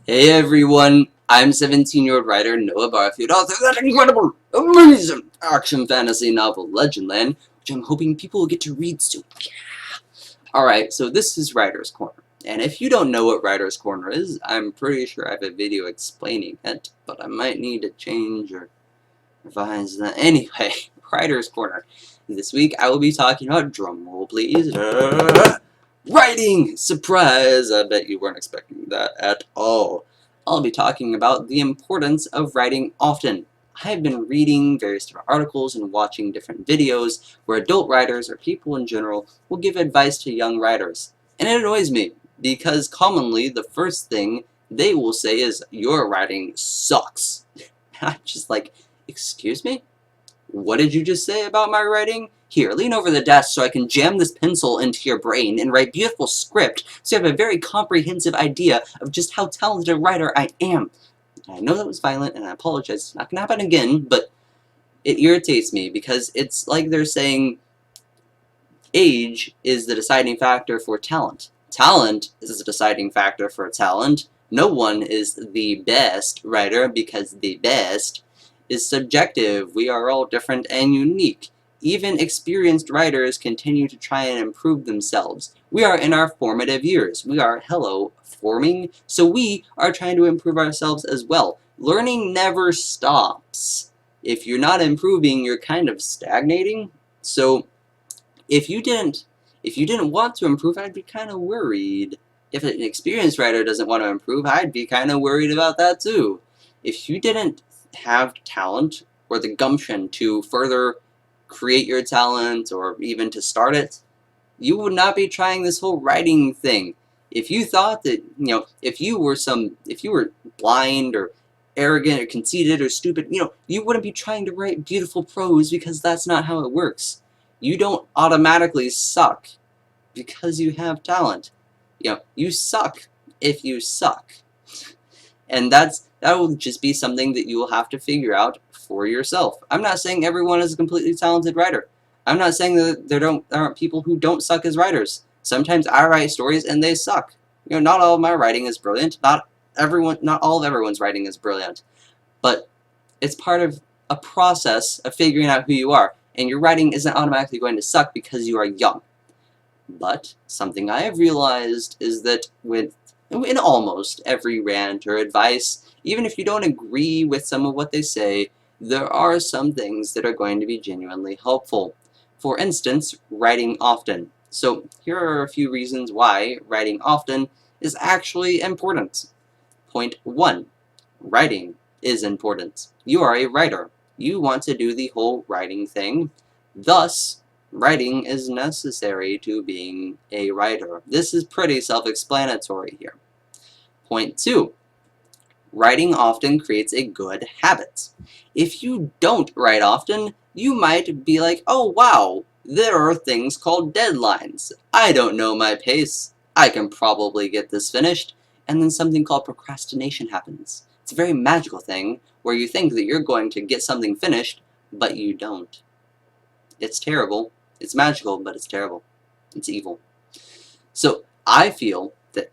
Hey everyone, I'm 17-year-old writer Noah Barfield, author of that incredible, amazing action fantasy novel Legendland, which I'm hoping people will get to read soon. Alright, so this is Writer's Corner. And if you don't know what Writer's Corner is, I'm pretty sure I have a video explaining it, but I might need to change or revise that. Anyway, Writer's Corner. This week I will be talking about, drumroll please, writing! Surprise! I bet you weren't expecting that at all. I'll be talking about the importance of writing often. I've been reading various different articles and watching different videos where adult writers, or people in general, will give advice to young writers. And it annoys me, because commonly the first thing they will say is, your writing sucks. I'm just like, excuse me? What did you just say about my writing? Here, lean over the desk so I can jam this pencil into your brain and write beautiful script so you have a very comprehensive idea of just how talented a writer I am. I know that was violent and I apologize, it's not going to happen again, but it irritates me because it's like they're saying age is the deciding factor for talent. Talent is the deciding factor for talent. No one is the best writer because the best is subjective. We are all different and unique. Even experienced writers continue to try and improve themselves. We are in our formative years. We are, forming, so we are trying to improve ourselves as well. Learning never stops. If you're not improving, you're kind of stagnating. So if you didn't want to improve, I'd be kind of worried. If an experienced writer doesn't want to improve, I'd be kind of worried about that too. If you didn't have talent or the gumption to further create your talent or even to start it, you would not be trying this whole writing thing. If you thought that, if you were blind or arrogant or conceited or stupid, you wouldn't be trying to write beautiful prose because that's not how it works. You don't automatically suck because you have talent. You suck if you suck. And that will just be something that you will have to figure out for yourself. I'm not saying everyone is a completely talented writer. I'm not saying that there aren't people who don't suck as writers. Sometimes I write stories and they suck. Not all of my writing is brilliant. Not all of everyone's writing is brilliant. But it's part of a process of figuring out who you are. And your writing isn't automatically going to suck because you are young. But something I have realized is that in almost every rant or advice, even if you don't agree with some of what they say, there are some things that are going to be genuinely helpful. For instance, writing often. So here are a few reasons why writing often is actually important. Point 1. Writing is important. You are a writer. You want to do the whole writing thing. Thus, writing is necessary to being a writer. This is pretty self-explanatory here. Point 2. Writing often creates a good habit. If you don't write often, you might be like, oh wow, there are things called deadlines. I don't know my pace. I can probably get this finished. And then something called procrastination happens. It's a very magical thing where you think that you're going to get something finished, but you don't. It's terrible. It's magical, but it's terrible. It's evil. So I feel that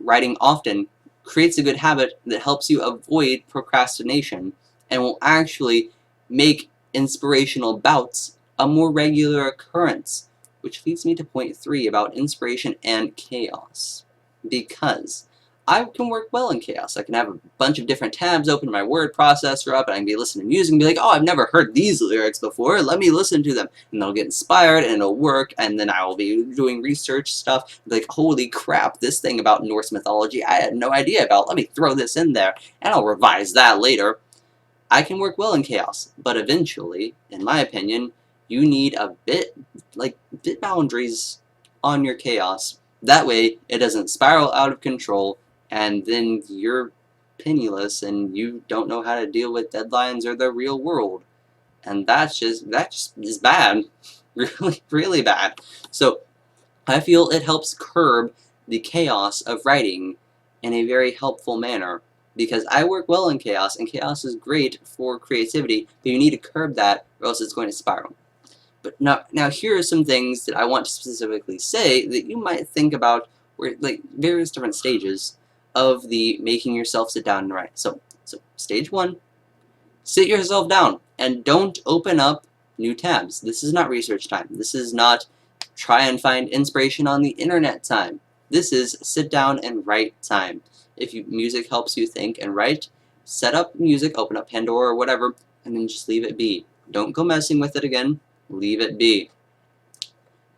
writing often creates a good habit that helps you avoid procrastination and will actually make inspirational bouts a more regular occurrence, which leads me to point 3 about inspiration and chaos. Because I can work well in chaos. I can have a bunch of different tabs open, my word processor up, and I can be listening to music and be like, oh, I've never heard these lyrics before, let me listen to them. And they'll get inspired and it'll work, and then I will be doing research stuff, like, holy crap, this thing about Norse mythology I had no idea about, let me throw this in there, and I'll revise that later. I can work well in chaos, but eventually, in my opinion, you need a bit boundaries on your chaos. That way, it doesn't spiral out of control, and then you're penniless and you don't know how to deal with deadlines or the real world. And that just is bad. Really, really bad. So, I feel it helps curb the chaos of writing in a very helpful manner. Because I work well in chaos, and chaos is great for creativity, but you need to curb that or else it's going to spiral. But now here are some things that I want to specifically say that you might think about, where, like, various different stages of the making yourself sit down and write. So stage 1, sit yourself down and don't open up new tabs. This is not research time. This is not try and find inspiration on the internet time. This is sit down and write time. If music helps you think and write, set up music, open up Pandora or whatever, and then just leave it be. Don't go messing with it again. Leave it be.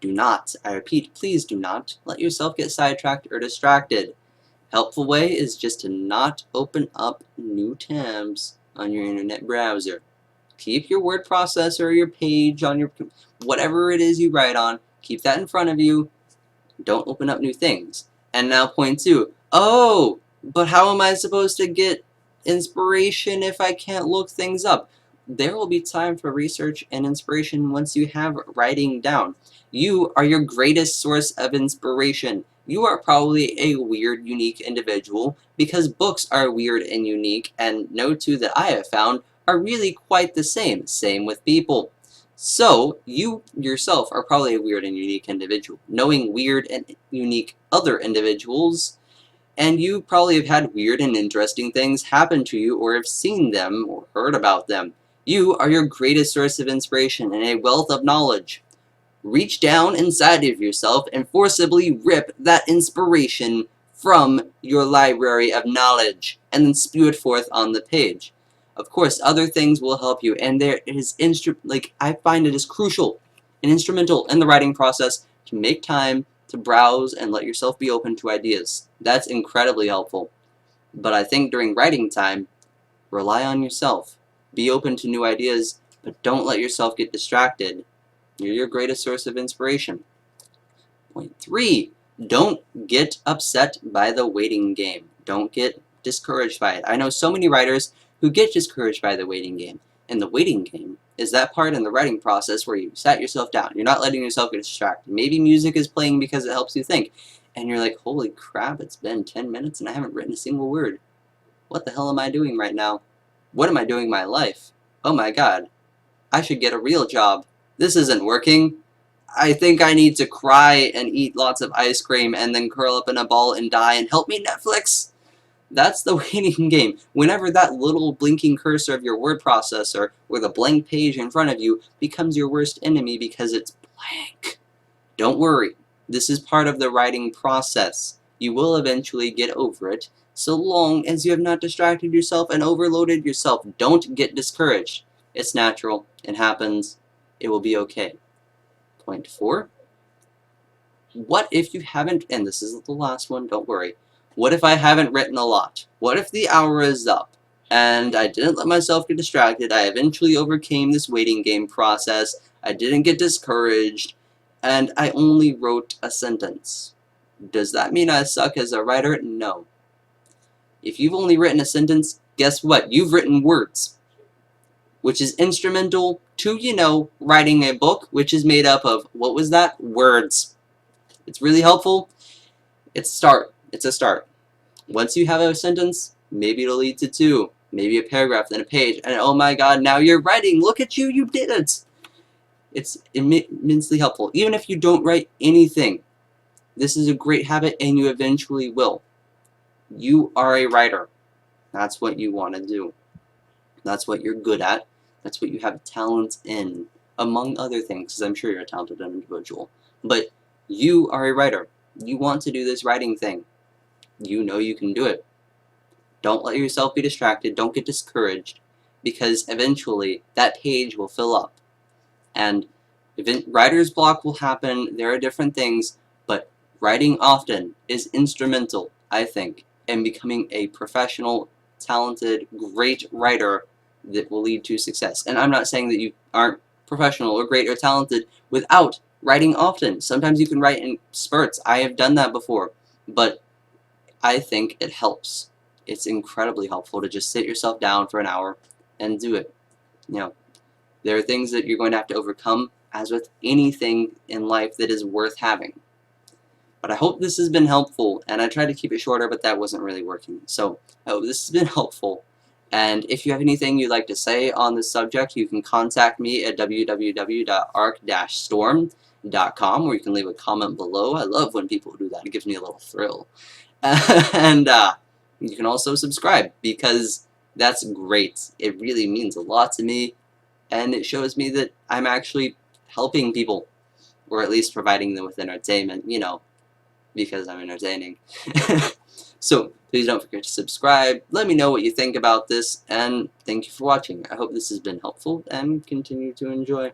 Do not, I repeat, please do not let yourself get sidetracked or distracted. Helpful way is just to not open up new tabs on your internet browser. Keep your word processor, your page on your, whatever it is you write on, keep that in front of you. Don't open up new things. And now point 2. Oh, but how am I supposed to get inspiration if I can't look things up? There will be time for research and inspiration once you have writing down. You are your greatest source of inspiration. You are probably a weird, unique individual because books are weird and unique, and no two that I have found are really quite the same. Same with people. So, you yourself are probably a weird and unique individual. Knowing weird and unique other individuals, and you probably have had weird and interesting things happen to you or have seen them or heard about them. You are your greatest source of inspiration and a wealth of knowledge. Reach down inside of yourself and forcibly rip that inspiration from your library of knowledge and then spew it forth on the page. Of course, other things will help you, and there is I find it is crucial and instrumental in the writing process to make time to browse and let yourself be open to ideas. That's incredibly helpful. But I think during writing time, rely on yourself. Be open to new ideas, but don't let yourself get distracted. You're your greatest source of inspiration. Point 3, don't get upset by the waiting game. Don't get discouraged by it. I know so many writers who get discouraged by the waiting game. And the waiting game is that part in the writing process where you sat yourself down. You're not letting yourself get distracted. Maybe music is playing because it helps you think. And you're like, holy crap, it's been 10 minutes and I haven't written a single word. What the hell am I doing right now? What am I doing in my life? Oh my god. I should get a real job. This isn't working. I think I need to cry and eat lots of ice cream and then curl up in a ball and die and help me, Netflix. That's the waiting game. Whenever that little blinking cursor of your word processor or the blank page in front of you becomes your worst enemy because it's blank. Don't worry. This is part of the writing process. You will eventually get over it, so long as you have not distracted yourself and overloaded yourself. Don't get discouraged. It's natural. It happens. It will be okay. Point 4. What if you haven't, and this is the last one, don't worry. What if I haven't written a lot? What if the hour is up and I didn't let myself get distracted? I eventually overcame this waiting game process. I didn't get discouraged, and I only wrote a sentence. Does that mean I suck as a writer? No. If you've only written a sentence, guess what? You've written words, which is instrumental to, writing a book, which is made up of, what was that? Words. It's really helpful. It's a start. Once you have a sentence, maybe it'll lead to 2, maybe a paragraph, then a page, and oh my god, now you're writing! Look at you, you did it! It's immensely helpful. Even if you don't write anything, this is a great habit and you eventually will. You are a writer. That's what you want to do. That's what you're good at. That's what you have talent in, among other things, because I'm sure you're a talented individual. But you are a writer. You want to do this writing thing. You know you can do it. Don't let yourself be distracted. Don't get discouraged, because eventually that page will fill up. And writer's block will happen. There are different things, but writing often is instrumental, I think, in becoming a professional, talented, great writer that will lead to success. And I'm not saying that you aren't professional or great or talented without writing often. Sometimes you can write in spurts. I have done that before, but I think it helps. It's incredibly helpful to just sit yourself down for an hour and do it. There are things that you're going to have to overcome, as with anything in life that is worth having. But I hope this has been helpful, and I tried to keep it shorter, but that wasn't really working. So I hope this has been helpful. And if you have anything you'd like to say on this subject, you can contact me at www.arc-storm.com, or you can leave a comment below. I love when people do that. It gives me a little thrill. And you can also subscribe, because that's great. It really means a lot to me, and it shows me that I'm actually helping people, or at least providing them with entertainment, you know, because I'm entertaining. So, please don't forget to subscribe, let me know what you think about this, and thank you for watching. I hope this has been helpful, and continue to enjoy.